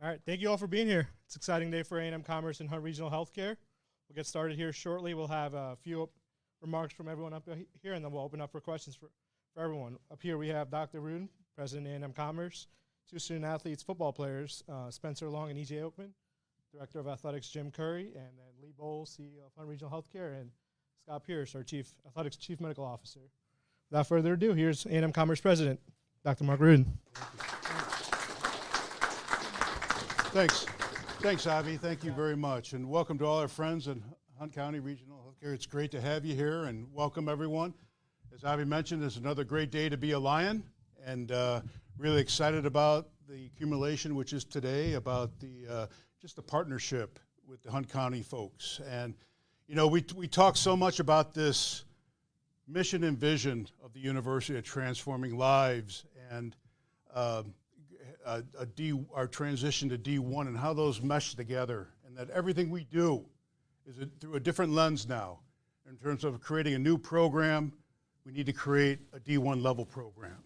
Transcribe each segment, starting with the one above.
All right, thank you all for being here. It's an exciting day for A&M-Commerce and Hunt Regional Healthcare. We'll get started here shortly. We'll have a few remarks from everyone up here, and then we'll open up for questions for everyone. Up here we have Dr. Rudin, President of A&M-Commerce, two student athletes, football players, Spencer Long and E.J. Oakman, Director of Athletics Jim Curry, and then Lee Bowles, CEO of Hunt Regional Healthcare, and Scott Pierce, our Chief Medical Officer. Without further ado, here's A&M-Commerce President, Dr. Mark Rudin. Thanks, Avi. Thank you very much. And welcome to all our friends in Hunt County Regional Healthcare. It's great to have you here, and welcome everyone. As Avi mentioned, it's another great day to be a Lion, and really excited about the accumulation, which is today, about the just the partnership with the Hunt County folks. And, you know, we talk so much about this mission and vision of the university of transforming lives, and our transition to D1 and how those mesh together, and that everything we do is through a different lens now. In terms of creating a new program, we need to create a D1 level program.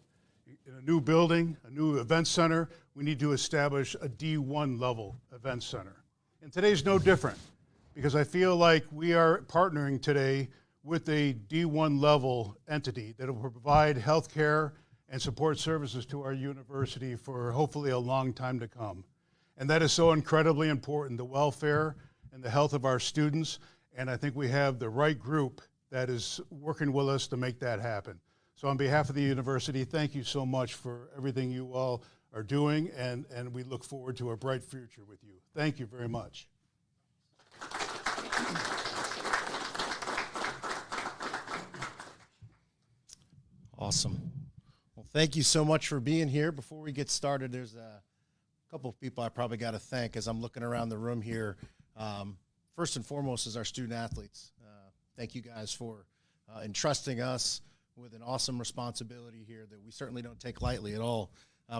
In a new building, a new event center, we need to establish a D1 level event center. And today's no different, because I feel like we are partnering today with a D1 level entity that will provide health care and support services to our university for hopefully a long time to come. And that is so incredibly important, the welfare and the health of our students. And I think we have the right group that is working with us to make that happen. So on behalf of the university, thank you so much for everything you all are doing, and we look forward to a bright future with you. Thank you very much. Awesome. Well, thank you so much for being here. Before we get started, there's a couple of people I probably got to thank as I'm looking around the room here. First and foremost is our student athletes. Thank you guys for entrusting us with an awesome responsibility here that we certainly don't take lightly at all.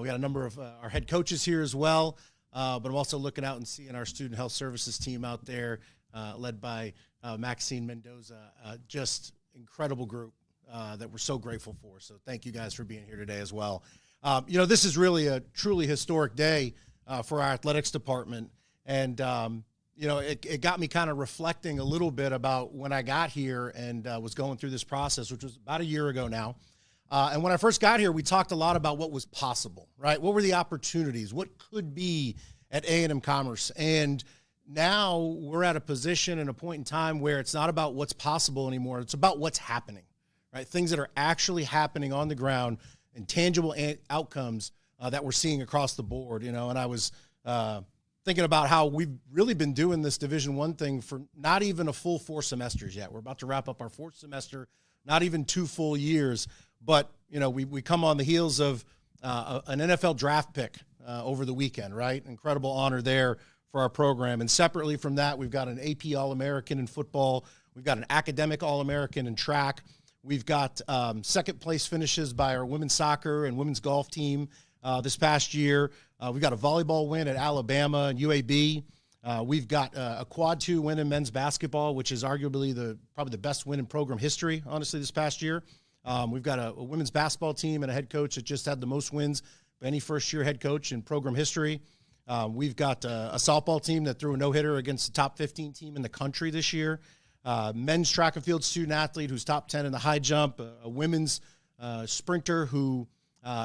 We got a number of our head coaches here as well, but I'm also looking out and seeing our student health services team out there, led by Maxine Mendoza. Just incredible group that we're so grateful for. So thank you guys for being here today as well. You know, this is really a truly historic day for our athletics department. And, you know, it got me kind of reflecting a little bit about when I got here and was going through this process, which was about a year ago now. And when I first got here, we talked a lot about what was possible, right? What were the opportunities? What could be at A&M-Commerce? And now we're at a position and a point in time where it's not about what's possible anymore. It's about what's happening, right? Things that are actually happening on the ground and tangible outcomes that we're seeing across the board, you know. And I was thinking about how we've really been doing this Division I thing for not even a full 4 semesters yet. We're about to wrap up our 4th semester, not even 2 full years. But, you know, we come on the heels of an NFL draft pick over the weekend, right? Incredible honor there for our program. And separately from that, we've got an AP All-American in football. We've got an academic All-American in track. We've got second place finishes by our women's soccer and women's golf team this past year. We've got a volleyball win at Alabama and UAB. We've got a quad 2 win in men's basketball, which is arguably probably the best win in program history, honestly, this past year. We've got a women's basketball team and a head coach that just had the most wins by any first-year head coach in program history. We've got a softball team that threw a no-hitter against the top 15 team in the country this year. Men's track and field student athlete who's top 10 in the high jump, a women's sprinter who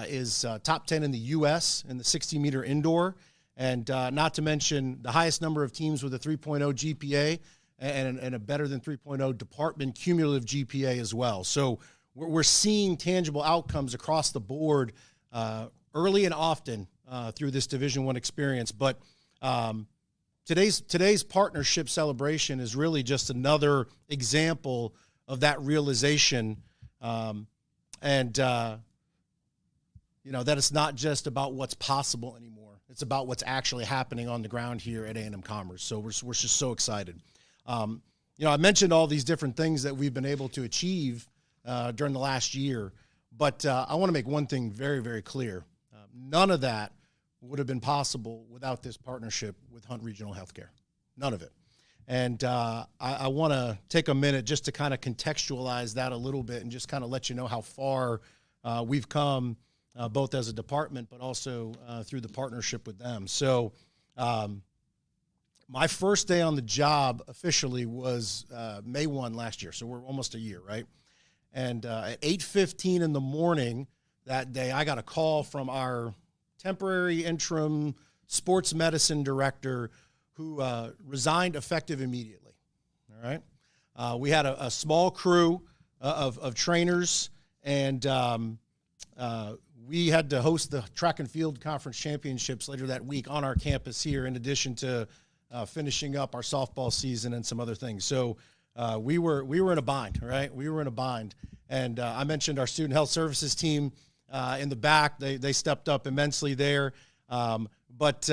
is top 10 in the U.S. in the 60-meter indoor, and not to mention the highest number of teams with a 3.0 GPA and a better than 3.0 department cumulative GPA as well. So we're seeing tangible outcomes across the board early and often through this Division I experience. But today's partnership celebration is really just another example of that realization, and you know, that it's not just about what's possible anymore. It's about what's actually happening on the ground here at A&M-Commerce. So we're just so excited. You know, I mentioned all these different things that we've been able to achieve during the last year, but I want to make one thing very, very clear. None of that would have been possible without this partnership with Hunt Regional Healthcare. None of it. And I want to take a minute just to kind of contextualize that a little bit and just kind of let you know how far we've come, both as a department, but also through the partnership with them. So My first day on the job officially was May 1 last year, so we're almost a year, right? And at 8:15 in the morning that day, I got a call from our temporary interim sports medicine director who resigned effective immediately, all right? We had a small crew of trainers, and we had to host the track and field conference championships later that week on our campus here, in addition to finishing up our softball season and some other things. So we were in a bind, right? We were in a bind. And I mentioned our student health services team in the back. They stepped up immensely there. But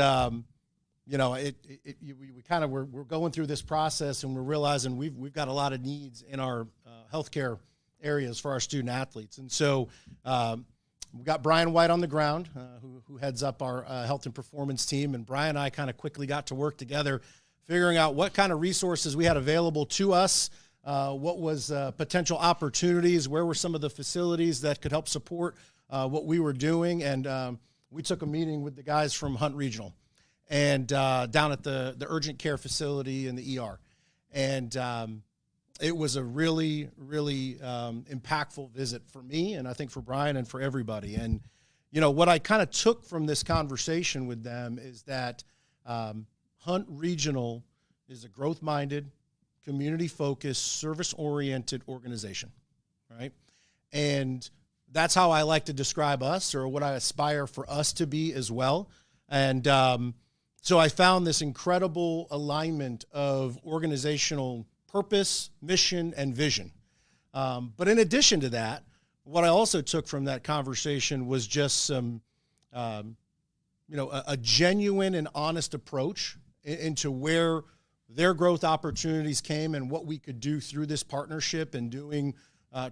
you know, we kind of we're going through this process, and we're realizing we've got a lot of needs in our healthcare areas for our student athletes. And so we got Brian White on the ground, who heads up our health and performance team. And Brian and I kind of quickly got to work together, figuring out what kind of resources we had available to us, what was potential opportunities, where were some of the facilities that could help support what we were doing. And we took a meeting with the guys from Hunt Regional and down at the urgent care facility in the ER. And it was a really, really impactful visit for me, and I think for Brian and for everybody. And, you know, what I kind of took from this conversation with them is that Hunt Regional is a growth-minded, community-focused, service-oriented organization, right? And that's how I like to describe us, or what I aspire for us to be as well. And so I found this incredible alignment of organizational purpose, mission, and vision. But in addition to that, what I also took from that conversation was just some, you know, a genuine and honest approach into where their growth opportunities came and what we could do through this partnership and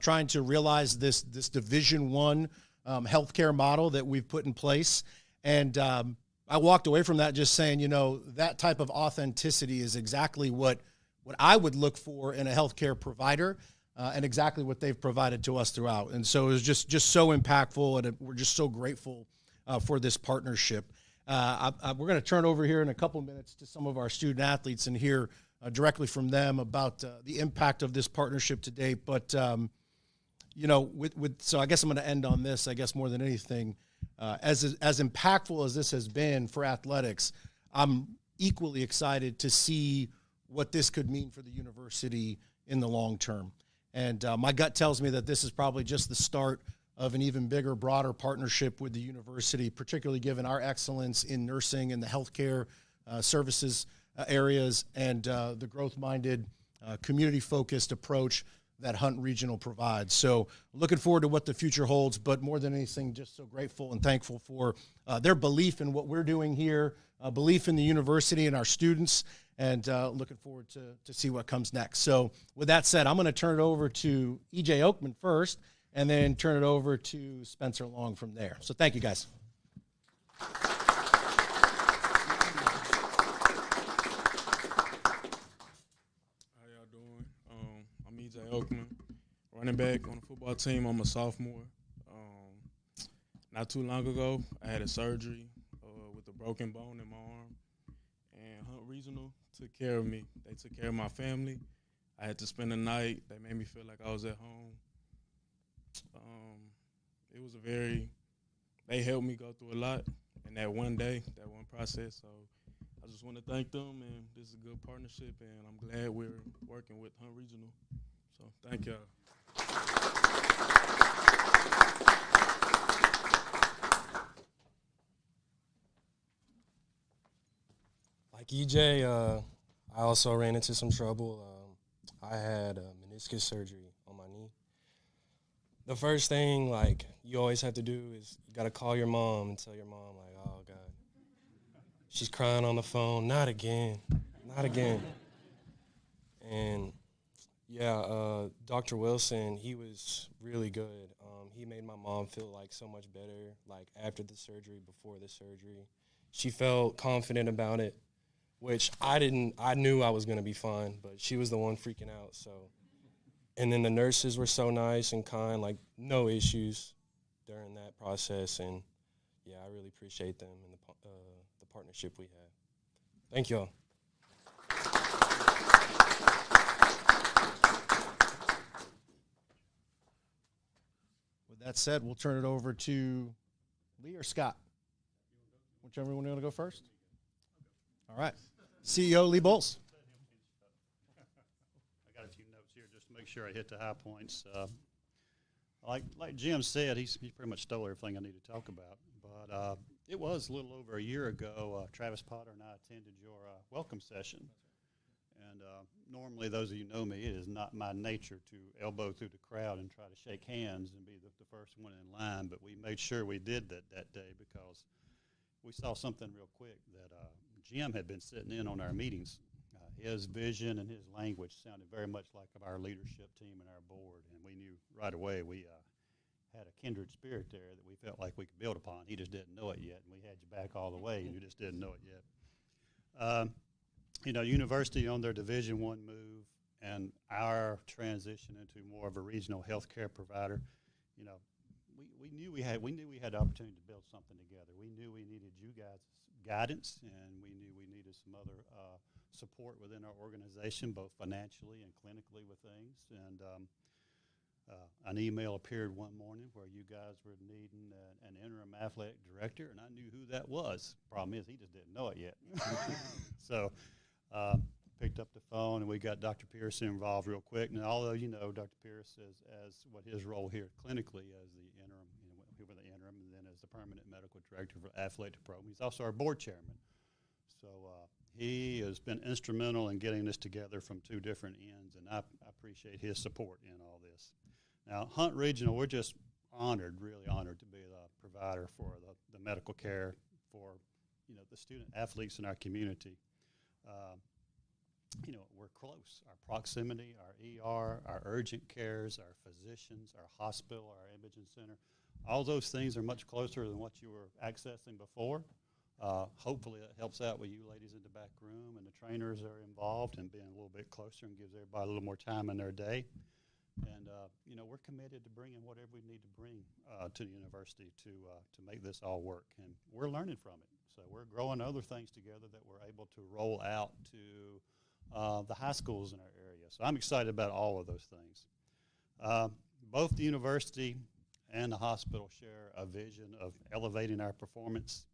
trying to realize this Division I healthcare model that we've put in place. And I walked away from that just saying, you know, that type of authenticity is exactly what I would look for in a healthcare provider, and exactly what they've provided to us throughout. And so it was just so impactful, and we're just so grateful for this partnership. We're going to turn over here in a couple minutes to some of our student athletes and hear directly from them about the impact of this partnership to date. But, you know, so I guess I'm going to end on this, I guess more than anything. As impactful as this has been for athletics, I'm equally excited to see what this could mean for the university in the long term. And my gut tells me that this is probably just the start of an even bigger, broader partnership with the university, particularly given our excellence in nursing and the healthcare services areas, and the growth-minded, community-focused approach that Hunt Regional provides. So looking forward to what the future holds, but more than anything, just so grateful and thankful for their belief in what we're doing here, belief in the university and our students, and looking forward to see what comes next. So with that said, I'm going to turn it over to E.J. Oakman first, and then turn it over to Spencer Long from there. So thank you, guys. How y'all doing? I'm E.J. Oakman, running back on the football team. I'm a sophomore. Not too long ago, I had a surgery with a broken bone in my arm, and Hunt Regional took care of me. They took care of my family. I had to spend the night. They made me feel like I was at home. It was they helped me go through a lot in that one day, that one process. So I just want to thank them, and this is a good partnership, and I'm glad we're working with Hunt Regional. So thank y'all. Like EJ, I also ran into some trouble. I had a meniscus surgery on my knee. The first thing, like, you always have to do is you got to call your mom and tell your mom, like, oh, God. She's crying on the phone. Not again. Not again. And, yeah, Dr. Wilson, he was really good. He made my mom feel, like, so much better, like, after the surgery, before the surgery. She felt confident about it, which I knew I was going to be fine, but she was the one freaking out, so. And then the nurses were so nice and kind, like, no issues during that process. And, yeah, I really appreciate them and the partnership we had. Thank you all. With that said, we'll turn it over to Lee or Scott. Whichever one you want to go first. All right. CEO Lee Bowles. I got a few notes here just to make sure I hit the high points. Like Jim said, he's pretty much stole everything I need to talk about. But it was a little over a year ago, Travis Potter and I attended your welcome session. And normally, those of you know me, it is not my nature to elbow through the crowd and try to shake hands and be the first one in line. But we made sure we did that day because we saw something real quick that Jim had been sitting in on our meetings. His vision and his language sounded very much like our leadership team and our board, and we knew right away we had a kindred spirit there that we felt like we could build upon. He just didn't know it yet, and we had you back all the way, and you just didn't know it yet. University on their Division I move and our transition into more of a regional healthcare provider, we knew we had the opportunity to build something together. We knew we needed you guys' guidance, and we knew we needed some other support within our organization, both financially and clinically with things. And an email appeared one morning where you guys were needing an interim athletic director, and I knew who that was. Problem is, he just didn't know it yet. So picked up the phone, and we got Dr. Pearson involved real quick. And although Dr. Pierce as what his role here clinically as the interim, and then as the permanent medical director for athletic program, he's also our board chairman. So he has been instrumental in getting this together from two different ends, and I appreciate his support in all this. Now, Hunt Regional, we're just really honored to be the provider for the medical care for the student athletes in our community. We're close. Our proximity, our ER, our urgent cares, our physicians, our hospital, our imaging center, all those things are much closer than what you were accessing before. Hopefully that helps out with you ladies in the back room, and the trainers are involved and being a little bit closer and gives everybody a little more time in their day. And, we're committed to bringing whatever we need to bring to the university to make this all work. And we're learning from it. So we're growing other things together that we're able to roll out to the high schools in our area. So I'm excited about all of those things. Both the university and the hospital share a vision of elevating our performance.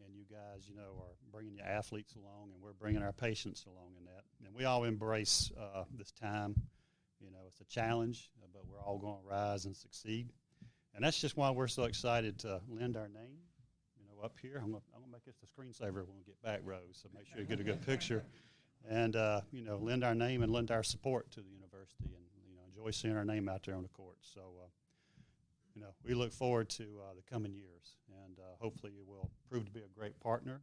And you guys, are bringing your athletes along, and we're bringing our patients along in that. And we all embrace this time. It's a challenge, but we're all going to rise and succeed. And that's just why we're so excited to lend our name, up here. I'm going to make this the screensaver when we get back, Rose, so make sure you get a good picture. And, lend our name and lend our support to the university, and, enjoy seeing our name out there on the court. So, we look forward to the coming years, and hopefully you will prove to be a great partner,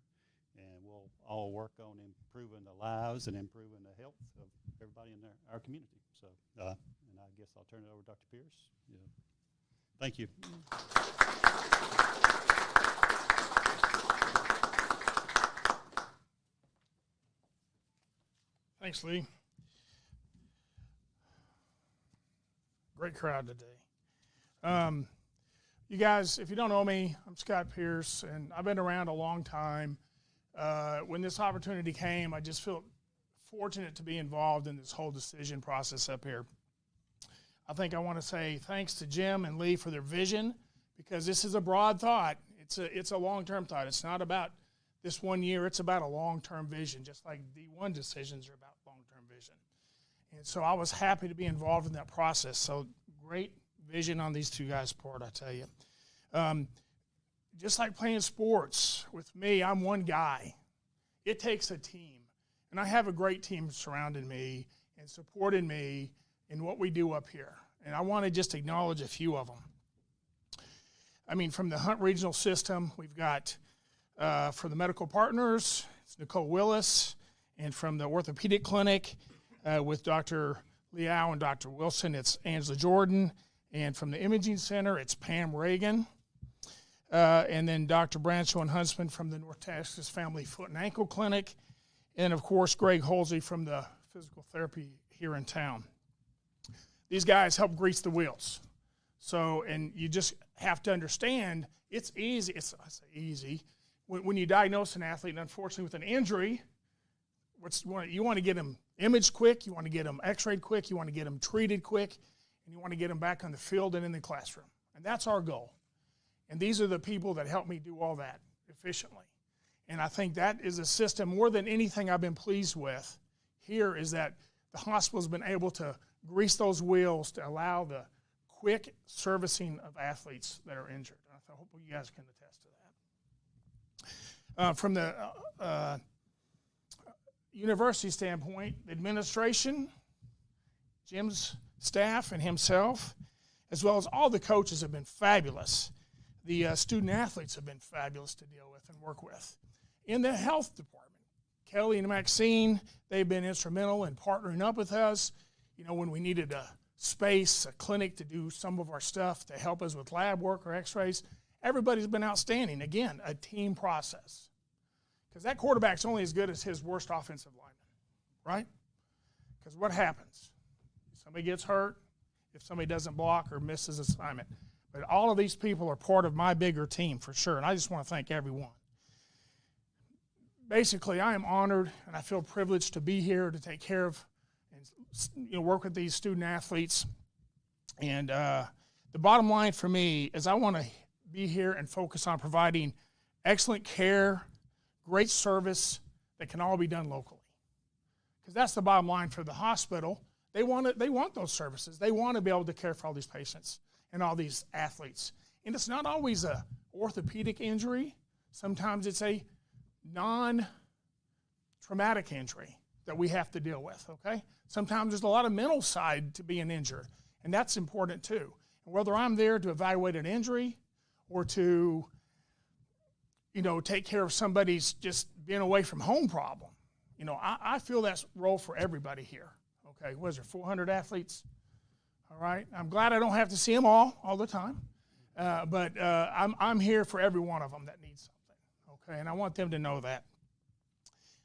and we'll all work on improving the lives and improving the health of everybody in our community. So, and I guess I'll turn it over to Dr. Pierce. Yeah. Thank you. Thanks, Lee. Great crowd today. You guys, if you don't know me, I'm Scott Pierce, and I've been around a long time. When this opportunity came, I just felt fortunate to be involved in this whole decision process up here. I think I want to say thanks to Jim and Lee for their vision, because this is a broad thought. It's a long-term thought. It's not about this 1 year. It's about a long-term vision, just like D1 decisions are about long-term vision. And so I was happy to be involved in that process. So great vision on these two guys' part, I tell you. Just like playing sports, with me, I'm one guy. It takes a team. And I have a great team surrounding me and supporting me in what we do up here. And I want to just acknowledge a few of them. I mean, from the Hunt Regional System, we've got, for the medical partners, it's Nicole Willis. And from the orthopedic clinic with Dr. Liao and Dr. Wilson, it's Angela Jordan. And from the imaging center, it's Pam Reagan. And then Dr. Brancho and Huntsman from the North Texas Family Foot and Ankle Clinic. And, of course, Greg Holsey from the physical therapy here in town. These guys help grease the wheels. So, and you just have to understand, it's easy. I say easy. When you diagnose an athlete, and unfortunately with an injury, You want to get them imaged quick, you want to get them x-rayed quick, you want to get them treated quick, and you want to get them back on the field and in the classroom. And that's our goal. And these are the people that help me do all that efficiently. And I think that is a system, more than anything I've been pleased with here, is that the hospital's been able to grease those wheels to allow the quick servicing of athletes that are injured. I hope you guys can attest to that. From the university standpoint, the administration, Jim's staff and himself, as well as all the coaches, have been fabulous. The student athletes have been fabulous to deal with and work with. In the health department, Kelly and Maxine, they've been instrumental in partnering up with us. You know, when we needed a space, a clinic to do some of our stuff to help us with lab work or x-rays, everybody's been outstanding. Again, a team process. Because that quarterback's only as good as his worst offensive lineman, right? Because what happens? If somebody gets hurt, if somebody doesn't block or misses assignment. But all of these people are part of my bigger team for sure, and I just want to thank everyone. Basically, I am honored and I feel privileged to be here to take care of and work with these student athletes. And the bottom line for me is I want to be here and focus on providing excellent care, great service that can all be done locally. Because that's the bottom line for the hospital. They want those services. They want to be able to care for all these patients and all these athletes. And it's not always a orthopedic injury. Sometimes it's a non-traumatic injury that we have to deal with, okay? Sometimes there's a lot of mental side to being injured, and that's important too. And whether I'm there to evaluate an injury or to, take care of somebody's just being away from home problem, I feel that's role for everybody here, okay? What is there, 400 athletes? All right, I'm glad I don't have to see them all the time, but I'm here for every one of them that needs something. Okay, and I want them to know that.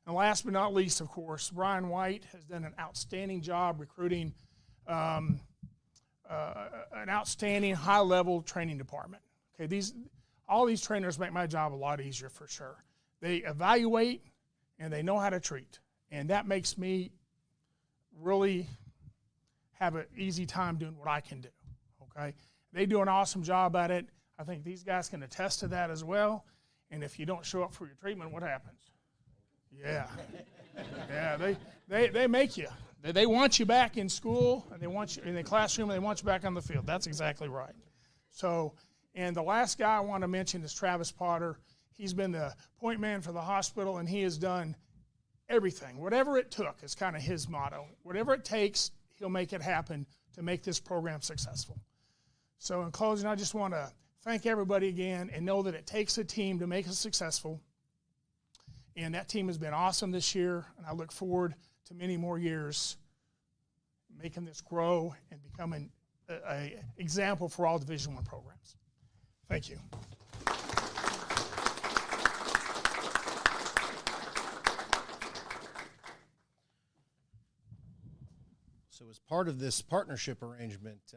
And last but not least, of course, Brian White has done an outstanding job recruiting an outstanding high-level training department. Okay, all these trainers make my job a lot easier for sure. They evaluate and they know how to treat, and that makes me really have an easy time doing what I can do. Okay, they do an awesome job at it. I think these guys can attest to that as well. And if you don't show up for your treatment, what happens? Yeah. Yeah, they make you. They want you back in school, and they want you in the classroom, and they want you back on the field. That's exactly right. So, and the last guy I want to mention is Travis Potter. He's been the point man for the hospital, and he has done everything. Whatever it took is kind of his motto. Whatever it takes, he'll make it happen to make this program successful. So in closing, I just want to thank everybody again and know that it takes a team to make us successful. And that team has been awesome this year, and I look forward to many more years making this grow and becoming an example for all Division I programs. Thank you. So as part of this partnership arrangement,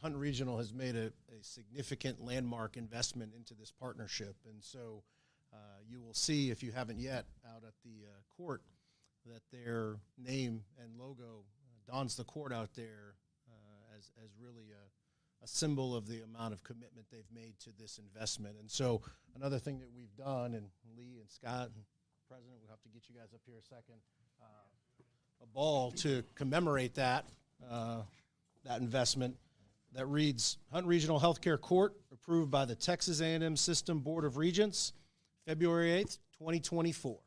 Hunt Regional has made a significant landmark investment into this partnership. And so you will see, if you haven't yet, out at the court, that their name and logo dons the court out there as really a symbol of the amount of commitment they've made to this investment. And so another thing that we've done, and Lee and Scott and President, we'll have to get you guys up here a second, a ball to commemorate that investment that reads, Hunt Regional Healthcare Court, approved by the Texas A&M System Board of Regents, February 8th, 2024.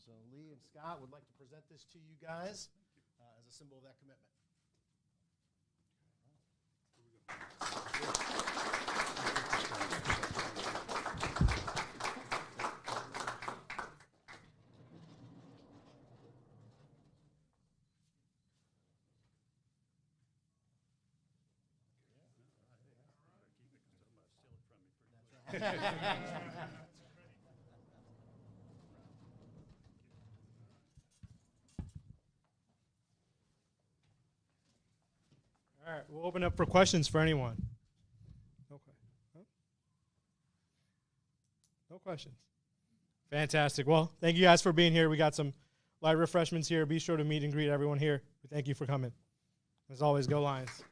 So Lee and Scott would like to present this to you guys as a symbol of that commitment. All right, we'll open up for questions for anyone. Okay. No questions. Fantastic. Well, thank you guys for being here. We got some light refreshments here. Be sure to meet and greet everyone here. Thank you for coming. As always, go Lions.